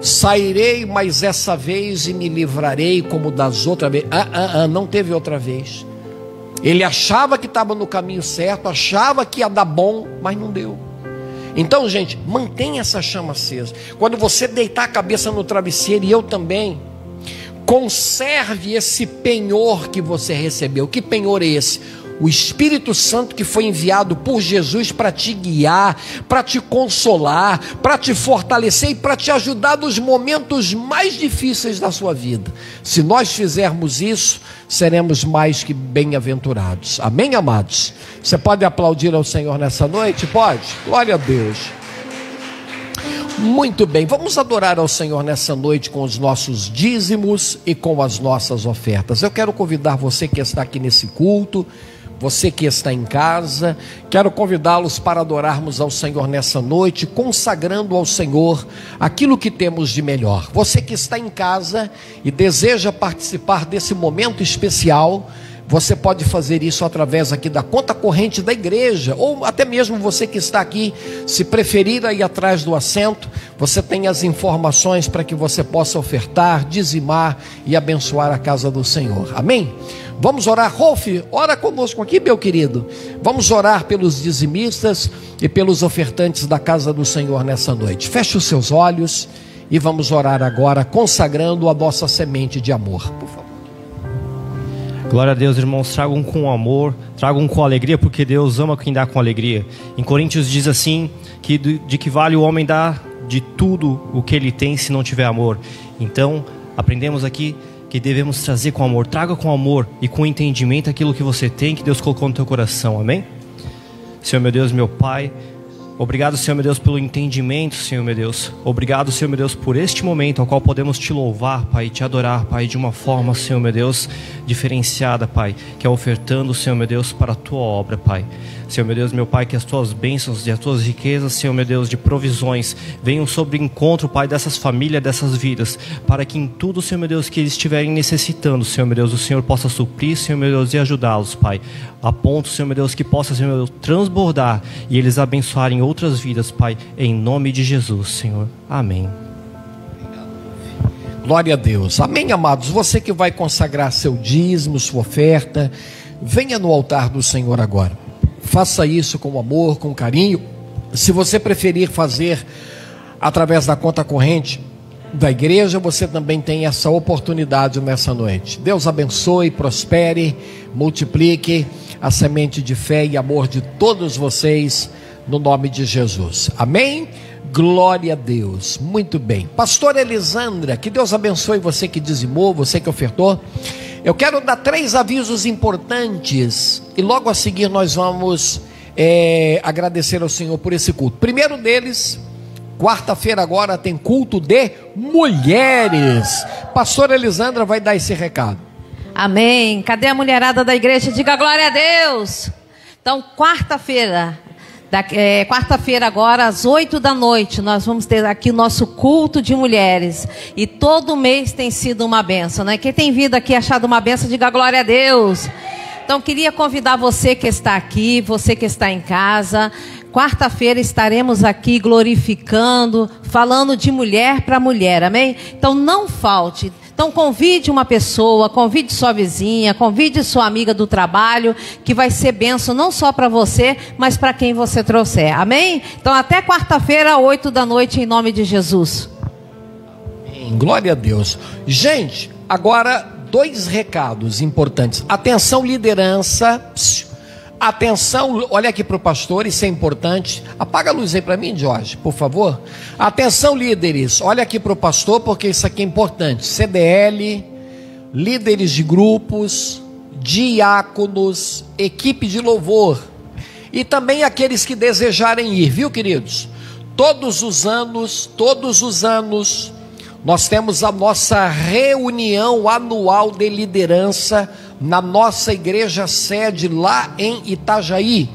Sairei mais essa vez e me livrarei como das outras vezes. Não teve outra vez. Ele achava que estava no caminho certo, achava que ia dar bom, mas não deu. Então, gente, mantenha essa chama acesa. Quando você deitar a cabeça no travesseiro, e eu também, conserve esse penhor que você recebeu. Que penhor é esse? O Espírito Santo que foi enviado por Jesus para te guiar, para te consolar, para te fortalecer e para te ajudar nos momentos mais difíceis da sua vida. Se nós fizermos isso, seremos mais que bem-aventurados. Amém, amados? Você pode aplaudir ao Senhor nessa noite? Pode? Glória a Deus. Muito bem, vamos adorar ao Senhor nessa noite com os nossos dízimos e com as nossas ofertas. Eu quero convidar você que está aqui nesse culto, você que está em casa, quero convidá-los para adorarmos ao Senhor nessa noite, consagrando ao Senhor aquilo que temos de melhor. Você que está em casa e deseja participar desse momento especial, você pode fazer isso através aqui da conta corrente da igreja, ou até mesmo você que está aqui, se preferir aí atrás do assento, você tem as informações para que você possa ofertar, dizimar e abençoar a casa do Senhor. Amém? Vamos orar. Rolf, ora conosco aqui, meu querido. Vamos orar pelos dizimistas e pelos ofertantes da casa do Senhor nessa noite. Feche os seus olhos e vamos orar agora, consagrando a nossa semente de amor. Por favor. Glória a Deus, irmãos, tragam com amor, tragam com alegria, porque Deus ama quem dá com alegria. Em Coríntios diz assim, que de que vale o homem dar de tudo o que ele tem se não tiver amor. Então, aprendemos aqui que devemos trazer com amor. Traga com amor e com entendimento aquilo que você tem, que Deus colocou no teu coração, amém? Senhor meu Deus, meu Pai, obrigado, Senhor meu Deus, pelo entendimento, Senhor meu Deus. Obrigado, Senhor meu Deus, por este momento ao qual podemos te louvar, Pai, e te adorar, Pai, de uma forma, Senhor meu Deus, diferenciada, Pai, que é ofertando, Senhor meu Deus, para a tua obra, Pai. Senhor meu Deus, meu Pai, que as tuas bênçãos e as tuas riquezas, Senhor meu Deus, de provisões venham sobre o encontro, Pai, dessas famílias, dessas vidas, para que em tudo, Senhor meu Deus, que eles estiverem necessitando, Senhor meu Deus, o Senhor possa suprir, Senhor meu Deus, e ajudá-los, Pai, a ponto, Senhor meu Deus, que possa, Senhor meu Deus, transbordar e eles abençoarem outras vidas, Pai, em nome de Jesus, Senhor. Amém. Glória a Deus. Amém, amados. Você que vai consagrar seu dízimo, sua oferta, venha no altar do Senhor agora. Faça isso com amor, com carinho. Se você preferir fazer através da conta corrente da igreja, você também tem essa oportunidade nessa noite. Deus abençoe, prospere, multiplique a semente de fé e amor de todos vocês, no nome de Jesus. Amém? Glória a Deus. Muito bem. Pastora Elisandra, que Deus abençoe você que dizimou, você que ofertou. Eu quero dar 3 avisos importantes e logo a seguir nós vamos agradecer ao Senhor por esse culto. Primeiro deles, quarta-feira agora tem culto de mulheres. Pastora Elisandra vai dar esse recado. Amém. Cadê a mulherada da igreja? Diga glória a Deus. Então, quarta-feira agora às 8 da noite, nós vamos ter aqui o nosso culto de mulheres, e todo mês tem sido uma bênção, né? Quem tem vindo aqui achado uma bênção, diga glória a Deus. Então queria convidar você que está aqui, você que está em casa, quarta-feira estaremos aqui glorificando, falando de mulher para mulher, amém? Então não falte. Então convide uma pessoa, convide sua vizinha, convide sua amiga do trabalho, que vai ser bênção não só para você, mas para quem você trouxer, amém? Então até quarta-feira, 8 da noite, em nome de Jesus. Glória a Deus. Gente, agora 2 recados importantes. Atenção, liderança. Atenção, olha aqui para o pastor, isso é importante. Apaga a luz aí para mim, Jorge, por favor. Atenção, líderes, olha aqui para o pastor, porque isso aqui é importante. CDL, líderes de grupos, diáconos, equipe de louvor, e também aqueles que desejarem ir, viu, queridos? Todos os anos, nós temos a nossa reunião anual de liderança na nossa igreja sede lá em Itajaí.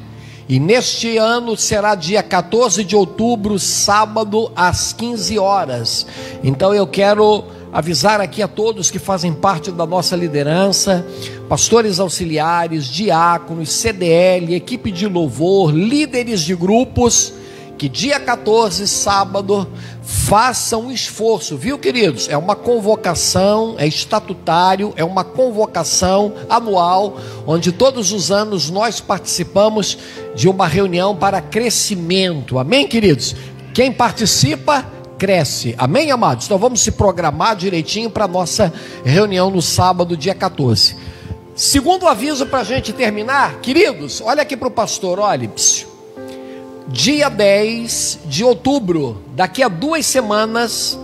E neste ano será dia 14 de outubro, sábado, às 15 horas. Então eu quero avisar aqui a todos que fazem parte da nossa liderança, pastores auxiliares, diáconos, CDL, equipe de louvor, líderes de grupos, que dia 14, sábado, façam um esforço, viu, queridos? É uma convocação, é estatutário, é uma convocação anual, onde todos os anos nós participamos de uma reunião para crescimento, amém, queridos? Quem participa, cresce, amém, amados? Então vamos se programar direitinho para a nossa reunião no sábado, dia 14. Segundo aviso para a gente terminar, queridos, olha aqui para o pastor, olha, dia 10 de outubro, daqui a 2 semanas,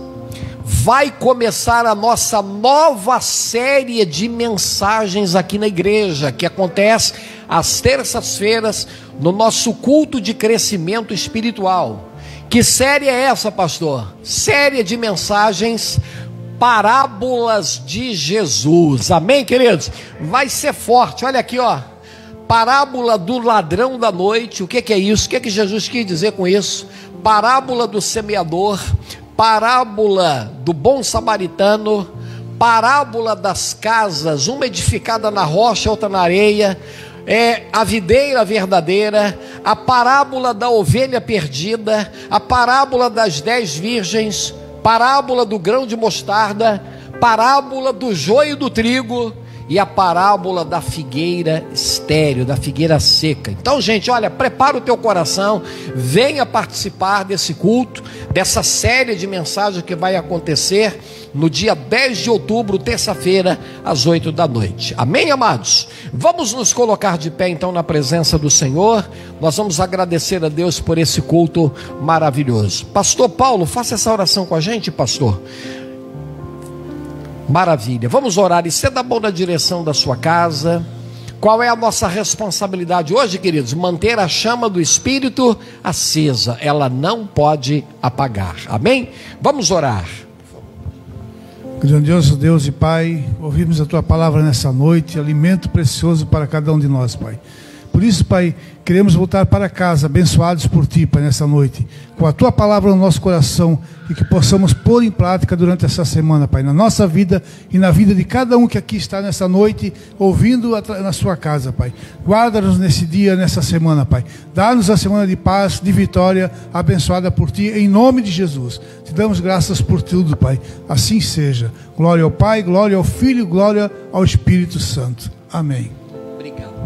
vai começar a nossa nova série de mensagens aqui na igreja, que acontece às terças-feiras, no nosso culto de crescimento espiritual. Que série é essa, pastor? Série de mensagens, parábolas de Jesus, amém, queridos? Vai ser forte, olha aqui, ó. Parábola do ladrão da noite. O que é isso? O que Jesus quis dizer com isso? Parábola do semeador, parábola do bom samaritano, parábola das casas, uma edificada na rocha, outra na areia, a videira verdadeira, a parábola da ovelha perdida, a parábola das 10 virgens, parábola do grão de mostarda, parábola do joio e do trigo. e a parábola da figueira estéril, da figueira seca. Então, gente, olha, prepara o teu coração, venha participar desse culto, dessa série de mensagens que vai acontecer no dia 10 de outubro, terça-feira, às 8 da noite. Amém, amados? Vamos nos colocar de pé então na presença do Senhor. Nós vamos agradecer a Deus por esse culto maravilhoso. Pastor Paulo, faça essa oração com a gente, pastor. Maravilha, vamos orar. Estenda a mão na direção da sua casa. Qual é a nossa responsabilidade hoje, queridos? Manter a chama do Espírito acesa, ela não pode apagar, amém? Vamos orar. Grandioso Deus e Pai, ouvimos a Tua palavra nessa noite, alimento precioso para cada um de nós, Pai. Por isso, Pai, queremos voltar para casa, abençoados por Ti, Pai, nessa noite, com a Tua palavra no nosso coração, e que possamos pôr em prática durante essa semana, Pai, na nossa vida e na vida de cada um que aqui está nessa noite, ouvindo na sua casa, Pai. Guarda-nos nesse dia, nessa semana, Pai. Dá-nos a semana de paz, de vitória, abençoada por Ti, em nome de Jesus. Te damos graças por tudo, Pai. Assim seja. Glória ao Pai, glória ao Filho, glória ao Espírito Santo. Amém.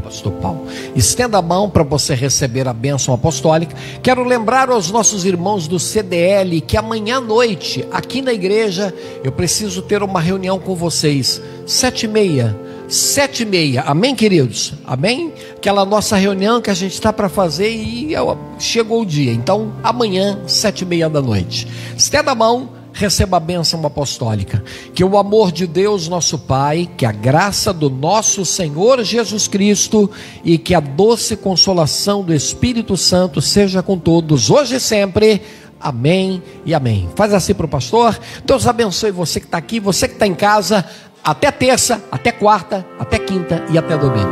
Pastor Paulo, estenda a mão para você receber a bênção apostólica. Quero lembrar aos nossos irmãos do CDL que amanhã à noite, aqui na igreja, eu preciso ter uma reunião com vocês, 7h30, amém, queridos? Amém? Aquela nossa reunião que a gente está para fazer e chegou o dia. Então amanhã, 7h30 da noite, estenda a mão, receba a bênção apostólica. Que o amor de Deus nosso Pai, que a graça do nosso Senhor Jesus Cristo e que a doce consolação do Espírito Santo seja com todos, hoje e sempre. Amém e amém. Faz assim para o pastor. Deus abençoe você que está aqui, você que está em casa. Até terça, até quarta, até quinta e até domingo.